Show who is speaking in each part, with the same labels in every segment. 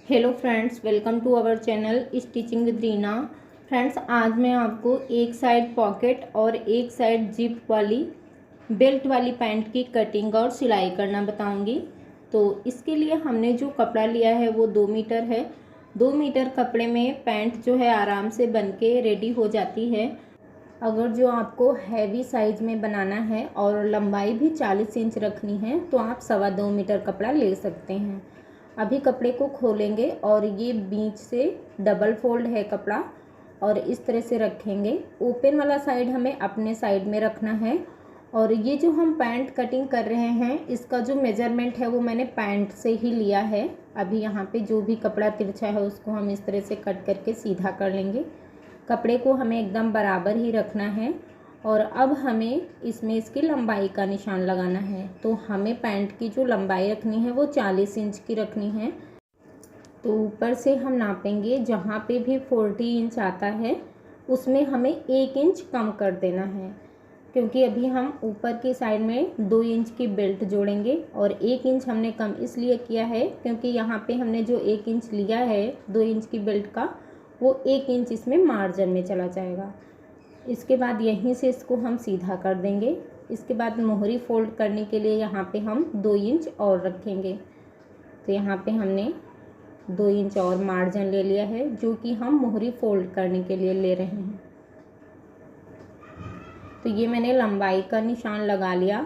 Speaker 1: Hello friends, welcome to our channel stitching with Reena. Friends, आज मैं आपको एक साइड पॉकेट और एक साइड जिप वाली बेल्ट वाली पैंट की कटिंग और सिलाई करना बताऊंगी। तो इसके लिए हमने जो कपड़ा लिया है वो 2 मीटर है। 2 मीटर कपड़े में पैंट जो है आराम से बन के रेडी हो जाती है। अगर जो आपको हैवी साइज में बनाना है और लंबाई भी 40 इंच रखनी है तो आप 2.25 मीटर कपड़ा ले सकते हैं। अभी कपड़े को खोलेंगे और ये बीच से डबल फोल्ड है कपड़ा और इस तरह से रखेंगे। ओपन वाला साइड हमें अपने साइड में रखना है। और ये जो हम पैंट कटिंग कर रहे हैं इसका जो मेजरमेंट है वो मैंने पैंट से ही लिया है। अभी यहाँ पे जो भी कपड़ा तिरछा है उसको हम इस तरह से कट करके सीधा कर लेंगे। कपड़े को हमें एकदम बराबर ही रखना है और अब हमें इसमें इसकी लंबाई का निशान लगाना है। तो हमें पैंट की जो लंबाई रखनी है वो 40 इंच की रखनी है। तो ऊपर से हम नापेंगे, जहाँ पे भी 40 इंच आता है उसमें हमें 1 इंच कम कर देना है, क्योंकि अभी हम ऊपर की साइड में 2 इंच की बेल्ट जोड़ेंगे। और 1 इंच हमने कम इसलिए किया है क्योंकि यहाँ पे हमने जो 1 इंच लिया है 2 इंच की बेल्ट का, वो 1 इंच इसमें मार्जिन में चला जाएगा। इसके बाद यहीं से इसको हम सीधा कर देंगे। इसके बाद मोहरी फोल्ड करने के लिए यहाँ पे हम 2 इंच और रखेंगे। तो यहाँ पे हमने 2 इंच और मार्जिन ले लिया है, जो कि हम मोहरी फोल्ड करने के लिए ले रहे हैं। तो ये मैंने लंबाई का निशान लगा लिया।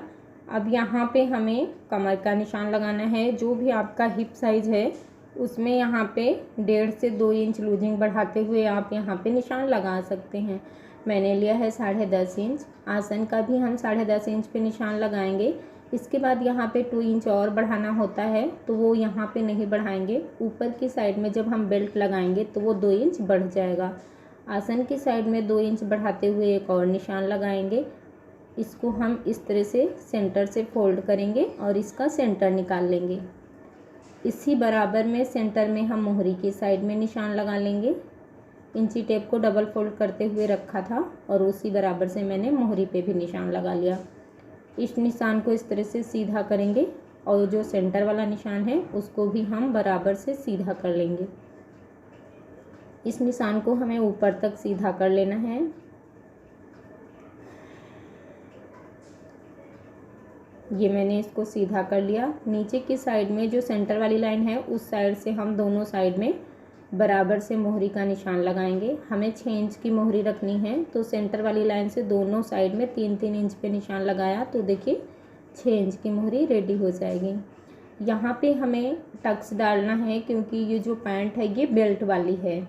Speaker 1: अब यहाँ पे हमें कमर का निशान लगाना है। जो भी आपका हिप साइज़ है उसमें यहाँ पे 1.5 से 2 इंच लूजिंग बढ़ाते हुए आप यहाँ पे निशान लगा सकते हैं। मैंने लिया है 10.5 इंच। आसन का भी हम 10.5 इंच पे निशान लगाएंगे। इसके बाद यहाँ पे 2 इंच और बढ़ाना होता है तो वो यहाँ पे नहीं बढ़ाएंगे। ऊपर की साइड में जब हम बेल्ट लगाएंगे तो वो 2 इंच बढ़ जाएगा। आसन की साइड में 2 इंच बढ़ाते हुए एक और निशान लगाएंगे। इसको हम इस तरह से सेंटर से फोल्ड करेंगे और इसका सेंटर निकाल लेंगे। इसी बराबर में सेंटर में हम मोहरी की साइड में निशान लगा लेंगे। इंची टेप को डबल फोल्ड करते हुए रखा था और उसी बराबर से मैंने मोहरी पे भी निशान लगा लिया। इस निशान को इस तरह से सीधा करेंगे और जो सेंटर वाला निशान है उसको भी हम बराबर से सीधा कर लेंगे। इस निशान को हमें ऊपर तक सीधा कर लेना है। ये मैंने इसको सीधा कर लिया। नीचे की साइड में जो सेंटर वाली लाइन है उस साइड से हम दोनों साइड में बराबर से मोहरी का निशान लगाएंगे। हमें 6 इंच की मोहरी रखनी है तो सेंटर वाली लाइन से दोनों साइड में 3-3 इंच पे निशान लगाया तो देखिए 6 इंच की मोहरी रेडी हो जाएगी। यहाँ पे हमें टक्स डालना है क्योंकि ये जो पैंट है ये बेल्ट वाली है।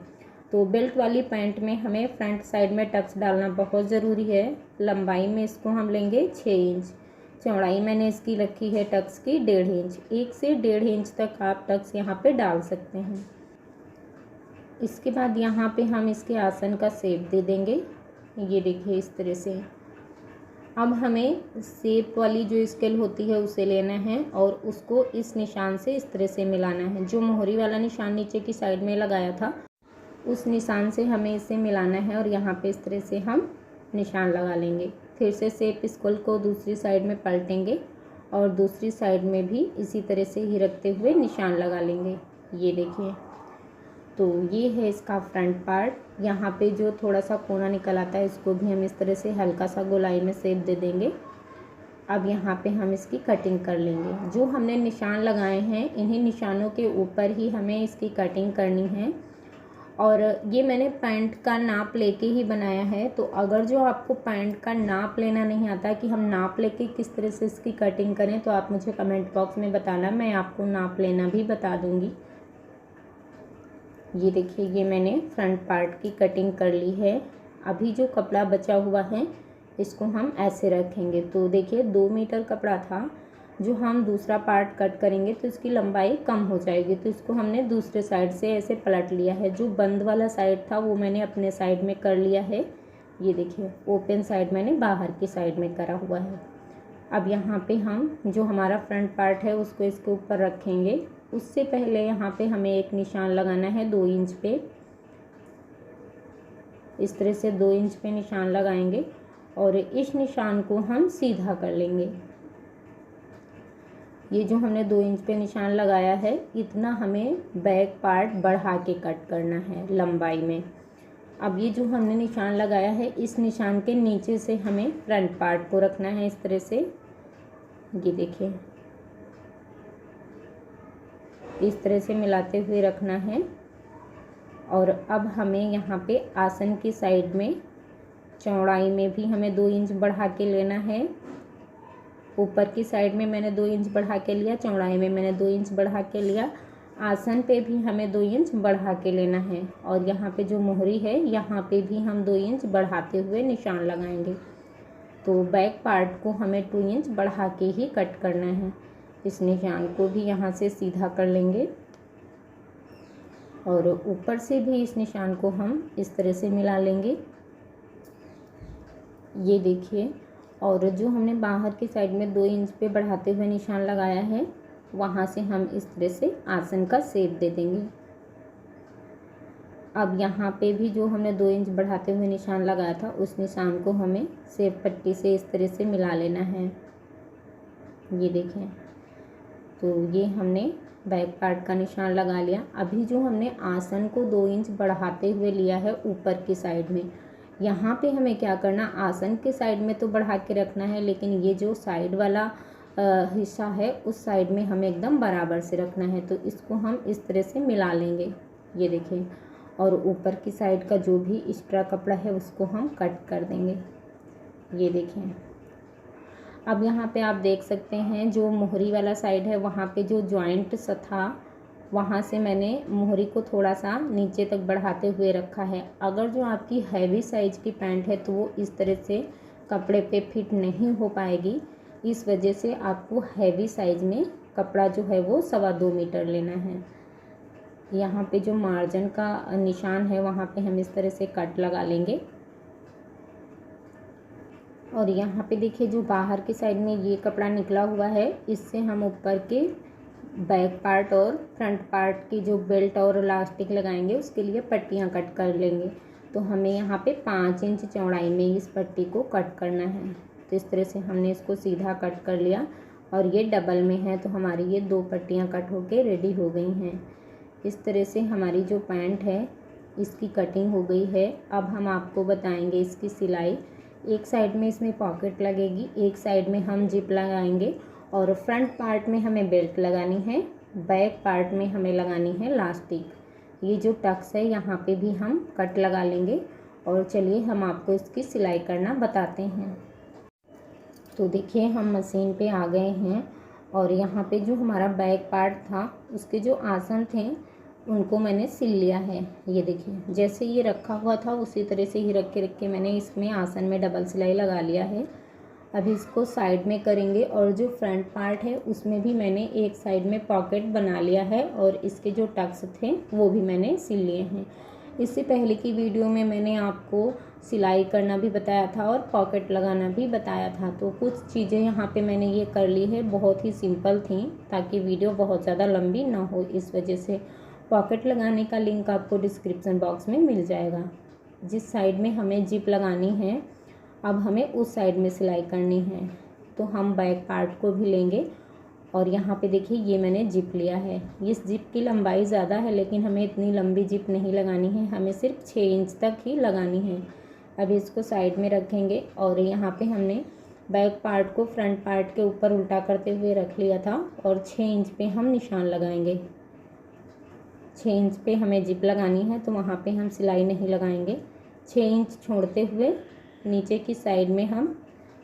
Speaker 1: तो बेल्ट वाली पैंट में हमें फ्रंट साइड में टक्स डालना बहुत ज़रूरी है। लंबाई में इसको हम लेंगे 6 इंच। चौड़ाई मैंने इसकी रखी है टक्स की 1.5 इंच। 1 से 1.5 इंच तक आप टक्स यहाँ पे डाल सकते हैं। इसके बाद यहाँ पे हम इसके आसन का शेप दे देंगे। ये देखिए इस तरह से। अब हमें शेप वाली जो स्केल होती है उसे लेना है और उसको इस निशान से इस तरह से मिलाना है। जो मोहरी वाला निशान नीचे की साइड में लगाया था उस निशान से हमें इसे मिलाना है और यहाँ पे इस तरह से हम निशान लगा लेंगे। फिर से शेप स्केल को दूसरी साइड में पलटेंगे और दूसरी साइड में भी इसी तरह से ही रखते हुए निशान लगा लेंगे। ये देखिए, तो ये है इसका फ्रंट पार्ट। यहाँ पे जो थोड़ा सा कोना निकल आता है इसको भी हम इस तरह से हल्का सा गोलाई में शेप दे देंगे। अब यहाँ पे हम इसकी कटिंग कर लेंगे। जो हमने निशान लगाए हैं इन्हीं निशानों के ऊपर ही हमें इसकी कटिंग करनी है। और ये मैंने पैंट का नाप लेके ही बनाया है। तो अगर जो आपको पैंट का नाप लेना नहीं आता कि हम नाप लेके किस तरह से इसकी कटिंग करें तो आप मुझे कमेंट बॉक्स में बताना, मैं आपको नाप लेना भी बता दूंगी। ये देखिए, ये मैंने फ्रंट पार्ट की कटिंग कर ली है। अभी जो कपड़ा बचा हुआ है इसको हम ऐसे रखेंगे। तो देखिए 2 मीटर कपड़ा था, जो हम दूसरा पार्ट कट करेंगे तो इसकी लंबाई कम हो जाएगी। तो इसको हमने दूसरे साइड से ऐसे पलट लिया है। जो बंद वाला साइड था वो मैंने अपने साइड में कर लिया है। ये देखिए ओपन साइड मैंने बाहर की साइड में करा हुआ है। अब यहाँ पे हम जो हमारा फ्रंट पार्ट है उसको इसके ऊपर रखेंगे। उससे पहले यहाँ पे हमें एक निशान लगाना है 2 इंच पे। इस तरह से 2 इंच पे निशान लगाएंगे और इस निशान को हम सीधा कर लेंगे। ये जो हमने 2 इंच पे निशान लगाया है, इतना हमें बैक पार्ट बढ़ा के कट करना है लंबाई में। अब ये जो हमने निशान लगाया है, इस निशान के नीचे से हमें फ्रंट पार्ट को रखना है इस तरह से। ये देखिए, इस तरह से मिलाते हुए रखना है। और अब हमें यहाँ पे आसन की साइड में चौड़ाई में भी हमें 2 इंच बढ़ा के लेना है। ऊपर की साइड में मैंने 2 इंच बढ़ा के लिया, चौड़ाई में मैंने 2 इंच बढ़ा के लिया। आसन पे भी हमें 2 इंच बढ़ा के लेना है। और यहाँ पे जो मोहरी है, यहाँ पे भी हम 2 इंच बढ़ाते हुए निशान लगाएंगे। तो बैक पार्ट को हमें 2 इंच बढ़ा के ही कट करना है। इस निशान को भी यहाँ से सीधा कर लेंगे और ऊपर से भी इस निशान को हम इस तरह से मिला लेंगे। ये देखिए, और जो हमने बाहर की साइड में 2 इंच पे बढ़ाते हुए निशान लगाया है, वहाँ से हम इस तरह से आसन का शेप दे देंगे। अब यहाँ पे भी जो हमने 2 इंच बढ़ाते हुए निशान लगाया था, उस निशान को हमें शेप पट्टी से इस तरह से मिला लेना है। ये देखें, तो ये हमने बैक पार्ट का निशान लगा लिया। अभी जो हमने आसन को 2 इंच बढ़ाते हुए लिया है ऊपर की साइड में, यहाँ पे हमें क्या करना, आसन के साइड में तो बढ़ा के रखना है, लेकिन ये जो साइड वाला हिस्सा है, उस साइड में हमें एकदम बराबर से रखना है। तो इसको हम इस तरह से मिला लेंगे। ये देखें, और ऊपर की साइड का जो भी एक्स्ट्रा कपड़ा है, उसको हम कट कर देंगे। ये देखें, अब यहाँ पे आप देख सकते हैं, जो मोहरी वाला साइड है, वहाँ पे जो जॉइंट सा था, वहाँ से मैंने मोहरी को थोड़ा सा नीचे तक बढ़ाते हुए रखा है। अगर जो आपकी हैवी साइज़ की पैंट है, तो वो इस तरह से कपड़े पे फिट नहीं हो पाएगी। इस वजह से आपको हैवी साइज़ में कपड़ा जो है वो 2.25 मीटर लेना है। यहाँ पे जो मार्जिन का निशान है, वहाँ पे हम इस तरह से कट लगा लेंगे। और यहाँ पे देखिए, जो बाहर की साइड में ये कपड़ा निकला हुआ है, इससे हम ऊपर के बैक पार्ट और फ्रंट पार्ट की जो बेल्ट और इलास्टिक लगाएंगे, उसके लिए पट्टियाँ कट कर लेंगे। तो हमें यहाँ पे 5 इंच चौड़ाई में इस पट्टी को कट करना है। तो इस तरह से हमने इसको सीधा कट कर लिया, और ये डबल में है, तो हमारी ये 2 पट्टियाँ कट होके रेडी हो गई हैं। इस तरह से हमारी जो पैंट है, इसकी कटिंग हो गई है। अब हम आपको बताएंगे इसकी सिलाई। एक साइड में इसमें पॉकेट लगेगी, एक साइड में हम जिप लगाएंगे, और फ्रंट पार्ट में हमें बेल्ट लगानी है, बैक पार्ट में हमें लगानी है इलास्टिक। ये जो टक्स है, यहाँ पे भी हम कट लगा लेंगे। और चलिए हम आपको इसकी सिलाई करना बताते हैं। तो देखिए, हम मशीन पे आ गए हैं, और यहाँ पे जो हमारा बैक पार्ट था, उसके जो आसन थे, उनको मैंने सिल लिया है। ये देखिए, जैसे ये रखा हुआ था, उसी तरह से ही रख के मैंने इसमें आसन में डबल सिलाई लगा लिया है। अभी इसको साइड में करेंगे, और जो फ्रंट पार्ट है, उसमें भी मैंने एक साइड में पॉकेट बना लिया है, और इसके जो टक्स थे, वो भी मैंने सिल लिए हैं। इससे पहले की वीडियो में मैंने आपको सिलाई करना भी बताया था और पॉकेट लगाना भी बताया था। तो कुछ चीज़ें यहाँ पे मैंने ये कर ली है, बहुत ही सिंपल थी, ताकि वीडियो बहुत ज़्यादा लंबी ना हो। इस वजह से पॉकेट लगाने का लिंक आपको डिस्क्रिप्शन बॉक्स में मिल जाएगा। जिस साइड में हमें जिप लगानी है, अब हमें उस साइड में सिलाई करनी है। तो हम बैक पार्ट को भी लेंगे, और यहाँ पे देखिए, ये मैंने जिप लिया है। इस जिप की लंबाई ज़्यादा है, लेकिन हमें इतनी लंबी जिप नहीं लगानी है, हमें सिर्फ 6 इंच तक ही लगानी है। अभी इसको साइड में रखेंगे, और यहाँ पे हमने बैक पार्ट को फ्रंट पार्ट के ऊपर उल्टा करते हुए रख लिया था, और 6 इंच पे हम निशान लगाएंगे। 6 इंच पे हमें जिप लगानी है, तो वहाँ पे हम सिलाई नहीं लगाएंगे। 6 इंच छोड़ते हुए नीचे की साइड में हम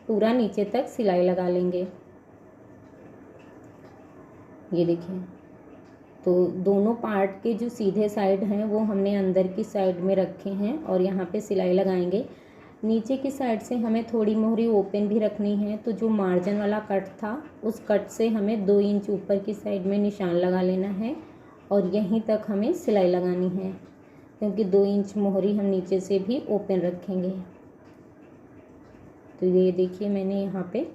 Speaker 1: पूरा नीचे तक सिलाई लगा लेंगे। ये देखिए, तो दोनों पार्ट के जो सीधे साइड हैं, वो हमने अंदर की साइड में रखे हैं, और यहाँ पे सिलाई लगाएंगे। नीचे की साइड से हमें थोड़ी मोहरी ओपन भी रखनी है। तो जो मार्जिन वाला कट था, उस कट से हमें 2 इंच ऊपर की साइड में निशान लगा लेना है, और यहीं तक हमें सिलाई लगानी है, क्योंकि 2 इंच मोहरी हम नीचे से भी ओपन रखेंगे। तो ये देखिए, मैंने यहाँ पे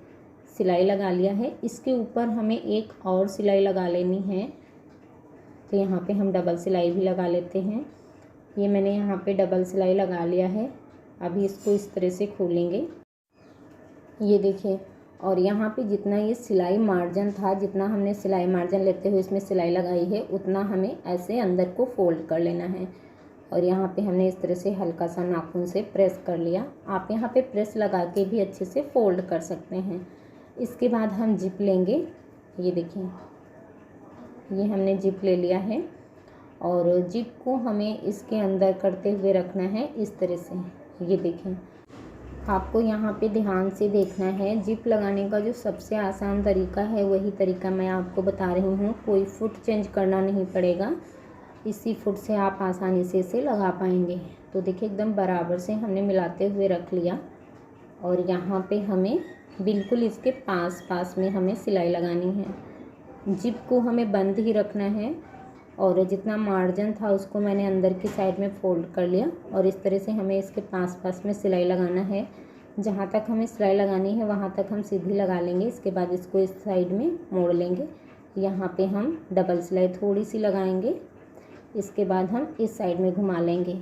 Speaker 1: सिलाई लगा लिया है। इसके ऊपर हमें एक और सिलाई लगा लेनी है, तो यहाँ पे हम डबल सिलाई भी लगा लेते हैं। ये मैंने यहाँ पे डबल सिलाई लगा लिया है। अभी इसको इस तरह से खोलेंगे। ये देखिए, और यहाँ पे जितना ये सिलाई मार्जिन था, जितना हमने सिलाई मार्जिन लेते हुए इसमें सिलाई लगाई है, उतना हमें ऐसे अंदर को फोल्ड कर लेना है। और यहाँ पे हमने इस तरह से हल्का सा नाखून से प्रेस कर लिया। आप यहाँ पे प्रेस लगा के भी अच्छे से फोल्ड कर सकते हैं। इसके बाद हम जिप लेंगे। ये देखिए, ये हमने जिप ले लिया है और जिप को हमें इसके अंदर करते हुए रखना है इस तरह से। ये देखें, आपको यहाँ पे ध्यान से देखना है। जिप लगाने का जो सबसे आसान तरीका है वही तरीका मैं आपको बता रही हूँ। कोई फुट चेंज करना नहीं पड़ेगा, इसी फुट से आप आसानी से इसे लगा पाएंगे। तो देखिए, एकदम बराबर से हमने मिलाते हुए रख लिया और यहाँ पे हमें बिल्कुल इसके पास पास में हमें सिलाई लगानी है। जिप को हमें बंद ही रखना है और जितना मार्जिन था उसको मैंने अंदर की साइड में फोल्ड कर लिया और इस तरह से हमें इसके पास पास में सिलाई लगाना है। जहाँ तक हमें सिलाई लगानी है वहाँ तक हम सीधी लगा लेंगे। इसके बाद इसको इस साइड में मोड़ लेंगे। यहाँ पे हम डबल सिलाई थोड़ी सी लगाएंगे। इसके बाद हम इस साइड में घुमा लेंगे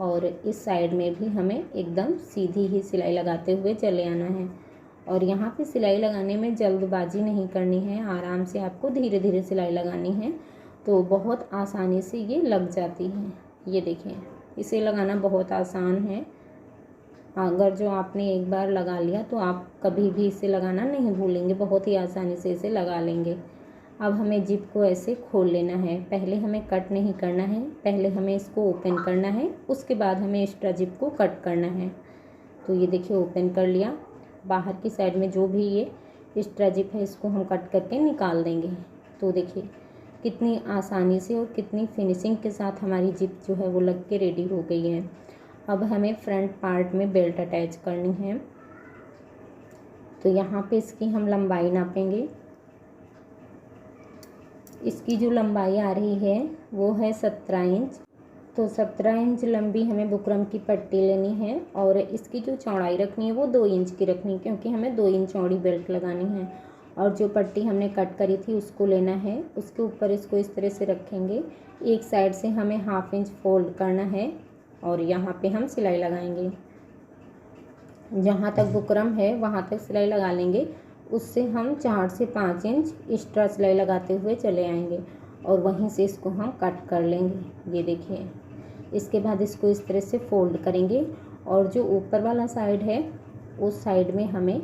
Speaker 1: और इस साइड में भी हमें एकदम सीधी ही सिलाई लगाते हुए चले आना है। और यहाँ पे सिलाई लगाने में जल्दबाजी नहीं करनी है, आराम से आपको धीरे धीरे सिलाई लगानी है, तो बहुत आसानी से ये लग जाती है। ये देखिए, इसे लगाना बहुत आसान है। अगर जो आपने एक बार लगा लिया तो आप कभी भी इसे लगाना नहीं भूलेंगे, बहुत ही आसानी से इसे लगा लेंगे। अब हमें जिप को ऐसे खोल लेना है। पहले हमें कट नहीं करना है, पहले हमें इसको ओपन करना है, उसके बाद हमें एक्स्ट्रा जिप को कट करना है। तो ये देखिए, ओपन कर लिया। बाहर की साइड में जो भी ये एक्स्ट्रा जिप है इसको हम कट करके निकाल देंगे। तो देखिए कितनी आसानी से और कितनी फिनिशिंग के साथ हमारी जिप जो है वो लग के रेडी हो गई है। अब हमें फ्रंट पार्ट में बेल्ट अटैच करनी है। तो यहाँ पे इसकी हम लंबाई नापेंगे। इसकी जो लंबाई आ रही है वो है 17 इंच। तो 17 इंच लंबी हमें बुकरम की पट्टी लेनी है और इसकी जो चौड़ाई रखनी है वो 2 इंच की रखनी है, क्योंकि हमें 2 इंच चौड़ी बेल्ट लगानी है। और जो पट्टी हमने कट करी थी उसको लेना है, उसके ऊपर इसको इस तरह से रखेंगे। एक साइड से हमें 1/2 इंच फोल्ड करना है और यहाँ पे हम सिलाई लगाएंगे। जहाँ तक बुकरम है वहाँ तक सिलाई लगा लेंगे, उससे हम 4 से 5 इंच एक्स्ट्रा सिलाई लगाते हुए चले आएंगे और वहीं से इसको हम कट कर लेंगे। ये देखिए, इसके बाद इसको इस तरह से फोल्ड करेंगे और जो ऊपर वाला साइड है उस साइड में हमें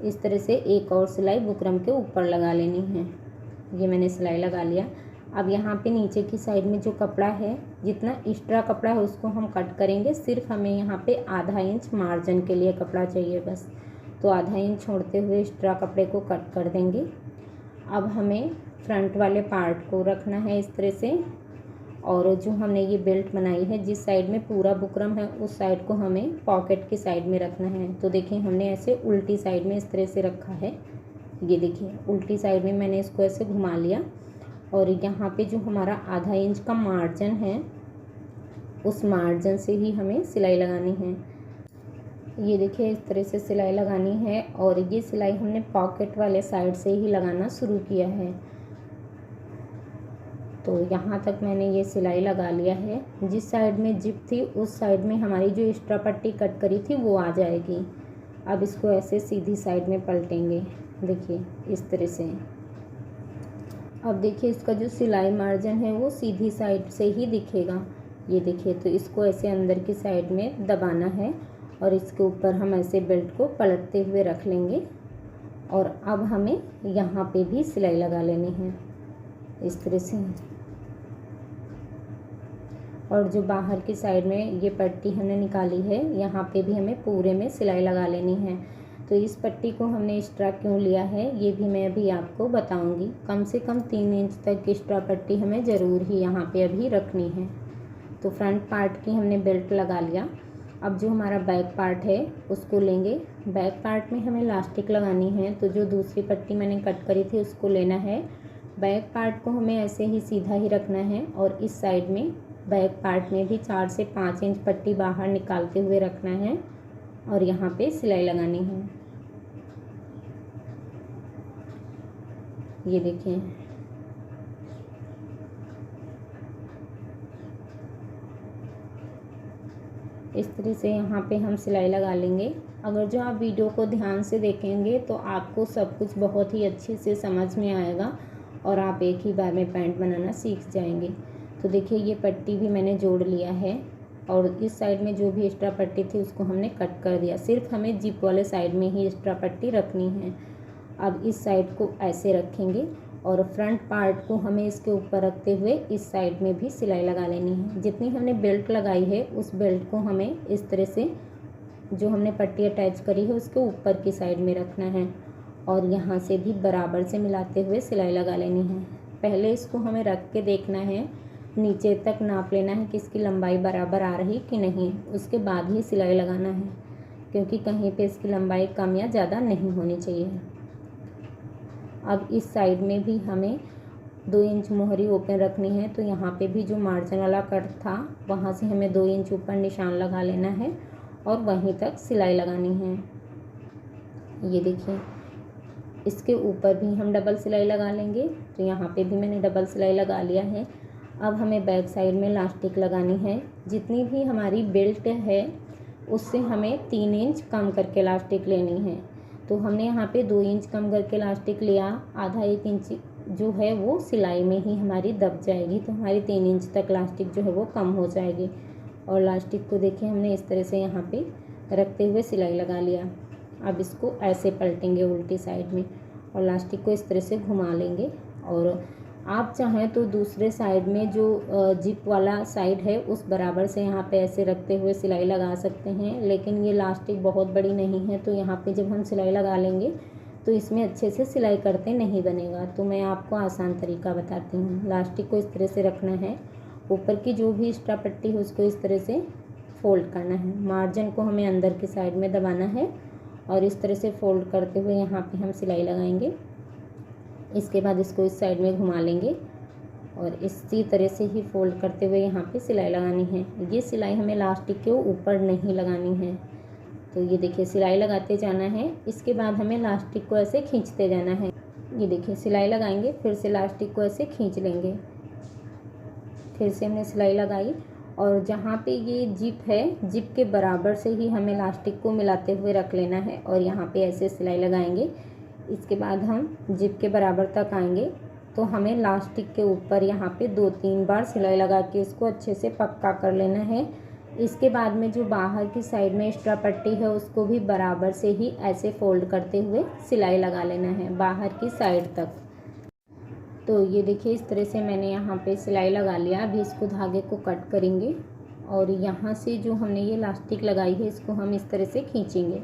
Speaker 1: इस तरह से एक और सिलाई बुकरम के ऊपर लगा लेनी है। ये मैंने सिलाई लगा लिया। अब यहाँ पे नीचे की साइड में जो कपड़ा है, जितना एक्स्ट्रा कपड़ा है उसको हम कट करेंगे। सिर्फ हमें यहाँ पे आधा इंच मार्जिन के लिए कपड़ा चाहिए बस। तो आधा इंच छोड़ते हुए एक्स्ट्रा कपड़े को कट कर देंगे। अब हमें फ्रंट वाले पार्ट को रखना है इस तरह से, और जो हमने ये बेल्ट बनाई है जिस साइड में पूरा बुकरम है उस साइड को हमें पॉकेट की साइड में रखना है। तो देखिए, हमने ऐसे उल्टी साइड में इस तरह से रखा है। ये देखिए, उल्टी साइड में मैंने इसको ऐसे घुमा लिया और यहाँ पे जो हमारा आधा इंच का मार्जिन है उस मार्जिन से ही हमें सिलाई लगानी है। ये देखिए, इस तरह से सिलाई लगानी है और ये सिलाई हमने पॉकेट वाले साइड से ही लगाना शुरू किया है। तो यहाँ तक मैंने ये सिलाई लगा लिया है। जिस साइड में जिप थी उस साइड में हमारी जो एक्स्ट्रा पट्टी कट करी थी वो आ जाएगी। अब इसको ऐसे सीधी साइड में पलटेंगे, देखिए इस तरह से। अब देखिए, इसका जो सिलाई मार्जिन है वो सीधी साइड से ही दिखेगा। ये देखिए, तो इसको ऐसे अंदर की साइड में दबाना है और इसके ऊपर हम ऐसे बेल्ट को पलटते हुए रख लेंगे। और अब हमें यहाँ पे भी सिलाई लगा लेनी है इस तरह से। और जो बाहर की साइड में ये पट्टी हमने निकाली है यहाँ पे भी हमें पूरे में सिलाई लगा लेनी है। तो इस पट्टी को हमने एक्स्ट्रा क्यों लिया है ये भी मैं अभी आपको बताऊंगी। कम से कम 3 इंच तक एक्स्ट्रा पट्टी हमें ज़रूर ही यहाँ पे अभी रखनी है। तो फ्रंट पार्ट की हमने बेल्ट लगा लिया। अब जो हमारा बैक पार्ट है उसको लेंगे। बैक पार्ट में हमें इलास्टिक लगानी है, तो जो दूसरी पट्टी मैंने कट करी थी उसको लेना है। बैक पार्ट को हमें ऐसे ही सीधा ही रखना है और इस साइड में बैक पार्ट में भी 4 से 5 इंच पट्टी बाहर निकालते हुए रखना है और यहाँ पे सिलाई लगानी है। ये देखिए, इस तरह से यहाँ पे हम सिलाई लगा लेंगे अगर जो आप वीडियो को ध्यान से देखेंगे तो आपको सब कुछ बहुत ही अच्छे से समझ में आएगा और आप एक ही बार में पैंट बनाना सीख जाएंगे। तो देखिए ये पट्टी भी मैंने जोड़ लिया है और इस साइड में जो भी एक्स्ट्रा पट्टी थी उसको हमने कट कर दिया। सिर्फ हमें जिप वाले साइड में ही एक्स्ट्रा पट्टी रखनी है। अब इस साइड को ऐसे रखेंगे और फ्रंट पार्ट को हमें इसके ऊपर रखते हुए इस साइड में भी सिलाई लगा लेनी है। जितनी हमने बेल्ट लगाई है उस बेल्ट को हमें इस तरह से जो हमने पट्टी अटैच करी है उसके ऊपर की साइड में रखना है और यहाँ से भी बराबर से मिलाते हुए सिलाई लगा लेनी है। पहले इसको हमें रख के देखना है, नीचे तक नाप लेना है कि इसकी लंबाई बराबर आ रही कि नहीं, उसके बाद ही सिलाई लगाना है, क्योंकि कहीं पे इसकी लंबाई कम या ज़्यादा नहीं होनी चाहिए। अब इस साइड में भी हमें 2 इंच मोहरी ओपन रखनी है, तो यहाँ पे भी जो मार्जिन वाला कट था वहाँ से हमें 2 इंच ऊपर निशान लगा लेना है और वहीं तक सिलाई लगानी है। ये देखिए इसके ऊपर भी हम डबल सिलाई लगा लेंगे, तो यहाँ पे भी मैंने डबल सिलाई लगा लिया है। अब हमें बैक साइड में इलास्टिक लगानी है। जितनी भी हमारी बेल्ट है उससे हमें 3 इंच कम करके इलास्टिक लेनी है। तो हमने यहाँ पे 2 इंच कम करके इलास्टिक लिया, आधा 1 इंच जो है वो सिलाई में ही हमारी दब जाएगी, तो हमारी 3 इंच तक इलास्टिक जो है वो कम हो जाएगी। और इलास्टिक को देखिए हमने इस तरह से यहाँ पे रखते हुए सिलाई लगा लिया। अब इसको ऐसे पलटेंगे उल्टी साइड में और इलास्टिक को इस तरह से घुमा लेंगे। और आप चाहें तो दूसरे साइड में जो जिप वाला साइड है उस बराबर से यहाँ पे ऐसे रखते हुए सिलाई लगा सकते हैं, लेकिन ये इलास्टिक बहुत बड़ी नहीं है, तो यहाँ पे जब हम सिलाई लगा लेंगे तो इसमें अच्छे से सिलाई करते नहीं बनेगा। तो मैं आपको आसान तरीका बताती हूँ। इलास्टिक को इस तरह से रखना है, ऊपर की जो भी एक्स्ट्रा पट्टी है उसको इस तरह से फोल्ड करना है, मार्जिन को हमें अंदर की साइड में दबाना है और इस तरह से फोल्ड करते हुए यहाँ पे हम सिलाई लगाएंगे। इसके बाद इसको इस साइड में घुमा लेंगे और इसी तरह से ही फोल्ड करते हुए यहाँ पे सिलाई लगानी है। ये सिलाई हमें इलास्टिक के ऊपर नहीं लगानी है। तो ये देखिए सिलाई लगाते जाना है, इसके बाद हमें इलास्टिक को ऐसे खींचते जाना है। ये देखिए सिलाई लगाएंगे, फिर से इलास्टिक को ऐसे खींच लेंगे, फिर से हमने सिलाई लगाई और जहाँ पे ये जिप है जिप के बराबर से ही हमें इलास्टिक को मिलाते हुए रख लेना है और यहाँ पे ऐसे सिलाई लगाएंगे। इसके बाद हम जिप के बराबर तक आएंगे तो हमें इलास्टिक के ऊपर यहाँ पे 2-3 बार सिलाई लगा के इसको अच्छे से पक्का कर लेना है। इसके बाद में जो बाहर की साइड में एक्स्ट्रा पट्टी है उसको भी बराबर से ही ऐसे फोल्ड करते हुए सिलाई लगा लेना है बाहर की साइड तक। तो ये देखिए इस तरह से मैंने यहाँ पे सिलाई लगा लिया। अभी इसको धागे को कट करेंगे और यहाँ से जो हमने ये इलास्टिक लगाई है इसको हम इस तरह से खींचेंगे।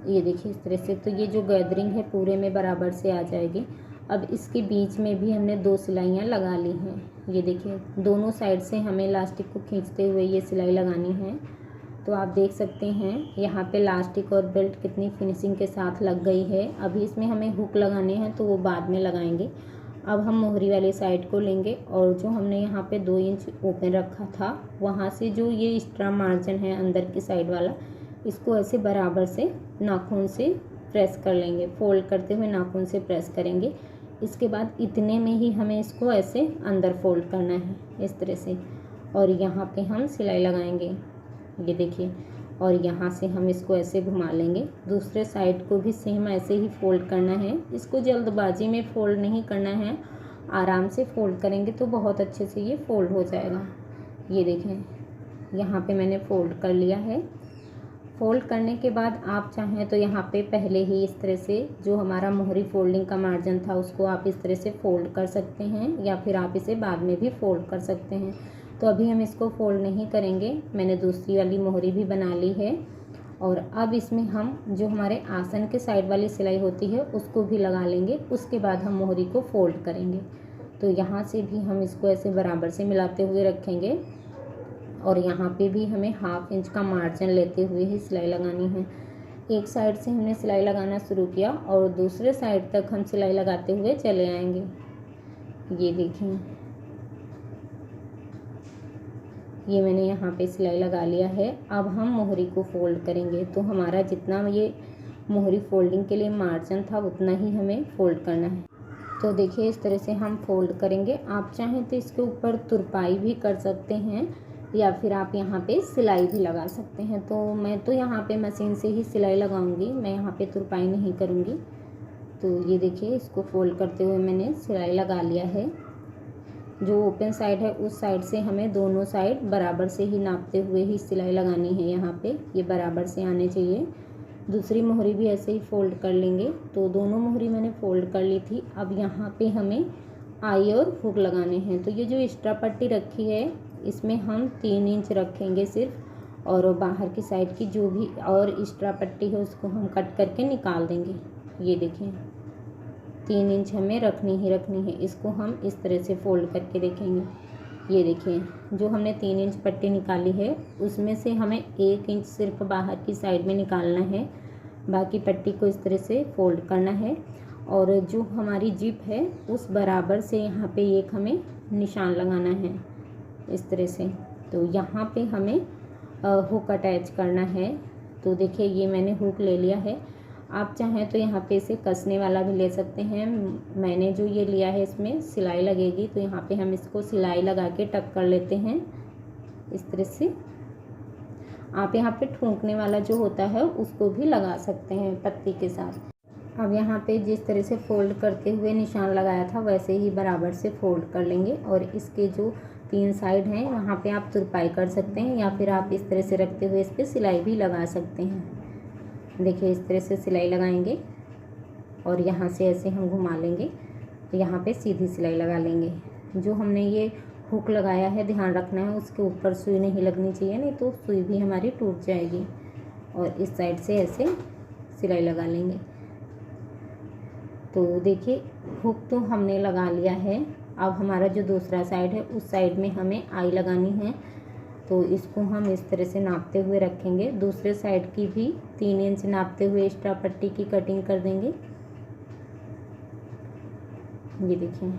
Speaker 1: ये देखिए इस तरह से, तो ये जो गैदरिंग है पूरे में बराबर से आ जाएगी। अब इसके बीच में भी हमने 2 सिलाइयाँ लगा ली हैं। ये देखिए दोनों साइड से हमें इलास्टिक को खींचते हुए ये सिलाई लगानी है। तो आप देख सकते हैं यहाँ पे इलास्टिक और बेल्ट कितनी फिनिशिंग के साथ लग गई है। अभी इसमें हमें हुक लगाने हैं तो वो बाद में लगाएंगे। अब हम मोहरी वाली साइड को लेंगे और जो हमने यहाँ पे 2 इंच ओपन रखा था वहाँ से जो ये एक्स्ट्रा मार्जिन है अंदर की साइड वाला, इसको ऐसे बराबर से नाखून से प्रेस कर लेंगे, फोल्ड करते हुए नाखून से प्रेस करेंगे। इसके बाद इतने में ही हमें इसको ऐसे अंदर फोल्ड करना है इस तरह से और यहाँ पे हम सिलाई लगाएंगे। ये देखिए और यहाँ से हम इसको ऐसे घुमा लेंगे। दूसरे साइड को भी सेम ऐसे ही फोल्ड करना है। इसको जल्दबाजी में फोल्ड नहीं करना है, आराम से फोल्ड करेंगे तो बहुत अच्छे से ये फोल्ड हो जाएगा। ये देखें यहाँ पे मैंने फोल्ड कर लिया है। फोल्ड करने के बाद आप चाहें तो यहाँ पे पहले ही इस तरह से जो हमारा मोहरी फोल्डिंग का मार्जिन था उसको आप इस तरह से फोल्ड कर सकते हैं या फिर आप इसे बाद में भी फोल्ड कर सकते हैं। तो अभी हम इसको फोल्ड नहीं करेंगे, मैंने दूसरी वाली मोहरी भी बना ली है। और अब इसमें हम जो हमारे आसन के साइड वाली सिलाई होती है उसको भी लगा लेंगे, उसके बाद हम मोहरी को फोल्ड करेंगे। तो यहाँ से भी हम इसको ऐसे बराबर से मिलाते हुए रखेंगे और यहाँ पे भी हमें 1/2 इंच का मार्जिन लेते हुए ही सिलाई लगानी है। एक साइड से हमने सिलाई लगाना शुरू किया और दूसरे साइड तक हम सिलाई लगाते हुए चले आएंगे। ये देखें ये मैंने यहाँ पे सिलाई लगा लिया है। अब हम मोहरी को फोल्ड करेंगे, तो हमारा जितना ये मोहरी फोल्डिंग के लिए मार्जिन था उतना ही हमें फोल्ड करना है। तो देखिए इस तरह से हम फोल्ड करेंगे। आप चाहें तो इसके ऊपर तुरपाई भी कर सकते हैं, या फिर आप यहाँ पे सिलाई भी लगा सकते हैं। तो मैं तो यहाँ पे मशीन से ही सिलाई लगाऊंगी, मैं यहाँ पे तुरपाई नहीं करूँगी। तो ये देखिए, इसको फोल्ड करते हुए मैंने सिलाई लगा लिया है। जो ओपन साइड है उस साइड से हमें दोनों साइड बराबर से ही नापते हुए ही सिलाई लगानी है। यहाँ पे ये बराबर से आने चाहिए। दूसरी मोहरी भी ऐसे ही फोल्ड कर लेंगे। तो दोनों मोहरी मैंने फोल्ड कर ली थी। अब यहाँ पे हमें आई और हुक लगाने हैं। तो ये जो एक्स्ट्रा पट्टी रखी है इसमें हम 3 इंच रखेंगे सिर्फ, और बाहर की साइड की जो भी और एक्स्ट्रा पट्टी है उसको हम कट करके निकाल देंगे। ये देखिए 3 इंच हमें रखनी ही रखनी है। इसको हम इस तरह से फोल्ड करके देखेंगे। ये देखिए, जो हमने 3 इंच पट्टी निकाली है उसमें से हमें 1 इंच सिर्फ बाहर की साइड में निकालना है। बाकी पट्टी को इस तरह से फोल्ड करना है, और जो हमारी जिप है उस बराबर से यहाँ पे एक हमें निशान लगाना है इस तरह से। तो यहाँ पे हमें हुक अटैच करना है। तो देखिए, ये मैंने हुक ले लिया है। आप चाहें तो यहाँ पे इसे कसने वाला भी ले सकते हैं। मैंने जो ये लिया है इसमें सिलाई लगेगी, तो यहाँ पे हम इसको सिलाई लगा के टक कर लेते हैं इस तरह से। आप यहाँ पे ठूंकने वाला जो होता है उसको भी लगा सकते हैं पत्ती के साथ। अब यहाँ पे जिस तरह से फोल्ड करते हुए निशान लगाया था वैसे ही बराबर से फोल्ड कर लेंगे, और इसके जो 3 साइड हैं वहाँ पे आप तुरपाई कर सकते हैं, या फिर आप इस तरह से रखते हुए इस पर सिलाई भी लगा सकते हैं। देखिए, इस तरह से सिलाई लगाएंगे और यहाँ से ऐसे हम घुमा लेंगे, यहाँ पे सीधी सिलाई लगा लेंगे। जो हमने ये हुक लगाया है ध्यान रखना है उसके ऊपर सुई नहीं लगनी चाहिए, नहीं तो सुई भी हमारी टूट जाएगी। और इस साइड से ऐसे सिलाई लगा लेंगे। तो देखिए, हुक तो हमने लगा लिया है। अब हमारा जो दूसरा साइड है उस साइड में हमें आई लगानी है। तो इसको हम इस तरह से नापते हुए रखेंगे। दूसरे साइड की भी 3 इंच नापते हुए एक्स्ट्रा पट्टी की कटिंग कर देंगे। ये देखिए,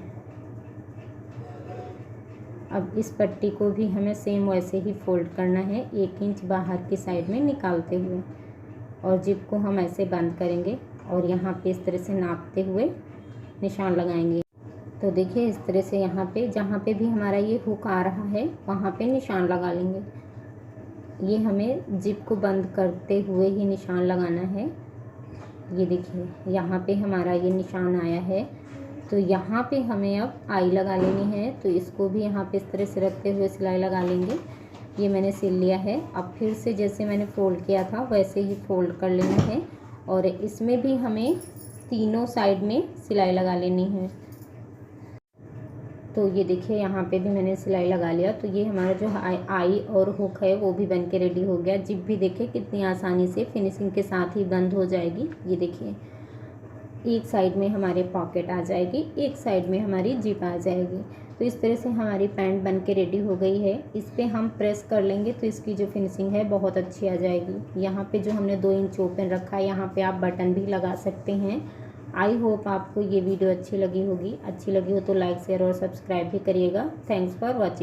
Speaker 1: अब इस पट्टी को भी हमें सेम वैसे ही फोल्ड करना है 1 इंच बाहर की साइड में निकालते हुए, और जिप को हम ऐसे बंद करेंगे और यहाँ पे इस तरह से नापते हुए निशान लगाएंगे। तो देखिए, इस तरह से यहाँ पे जहाँ पे भी हमारा ये हुक आ रहा है वहाँ पे निशान लगा लेंगे। ये हमें जिप को बंद करते हुए ही निशान लगाना है। ये देखिए, यहाँ पे हमारा ये निशान आया है। तो यहाँ पे हमें अब आई लगा लेनी है। तो इसको भी यहाँ पे इस तरह से रखते हुए सिलाई लगा लेंगे। ये मैंने सिल लिया है। अब फिर से जैसे मैंने फोल्ड किया था वैसे ही फोल्ड कर लेना है, और इसमें भी हमें तीनों साइड में सिलाई लगा लेनी है। तो ये देखिए, यहाँ पे भी मैंने सिलाई लगा लिया। तो ये हमारा जो आई और हुक है वो भी बन के रेडी हो गया। जिप भी देखिए कितनी आसानी से फिनिशिंग के साथ ही बंद हो जाएगी। ये देखिए, एक साइड में हमारे पॉकेट आ जाएगी, एक साइड में हमारी जिप आ जाएगी। तो इस तरह से हमारी पैंट बन के रेडी हो गई है। इस पर हम प्रेस कर लेंगे तो इसकी जो फिनिशिंग है बहुत अच्छी आ जाएगी। यहाँ पे जो हमने 2 इंच ओपन रखा है यहाँ पे आप बटन भी लगा सकते हैं। आई होप आपको ये वीडियो अच्छी लगी होगी। अच्छी लगी हो तो लाइक शेयर और सब्सक्राइब भी करिएगा। Thanks for watching.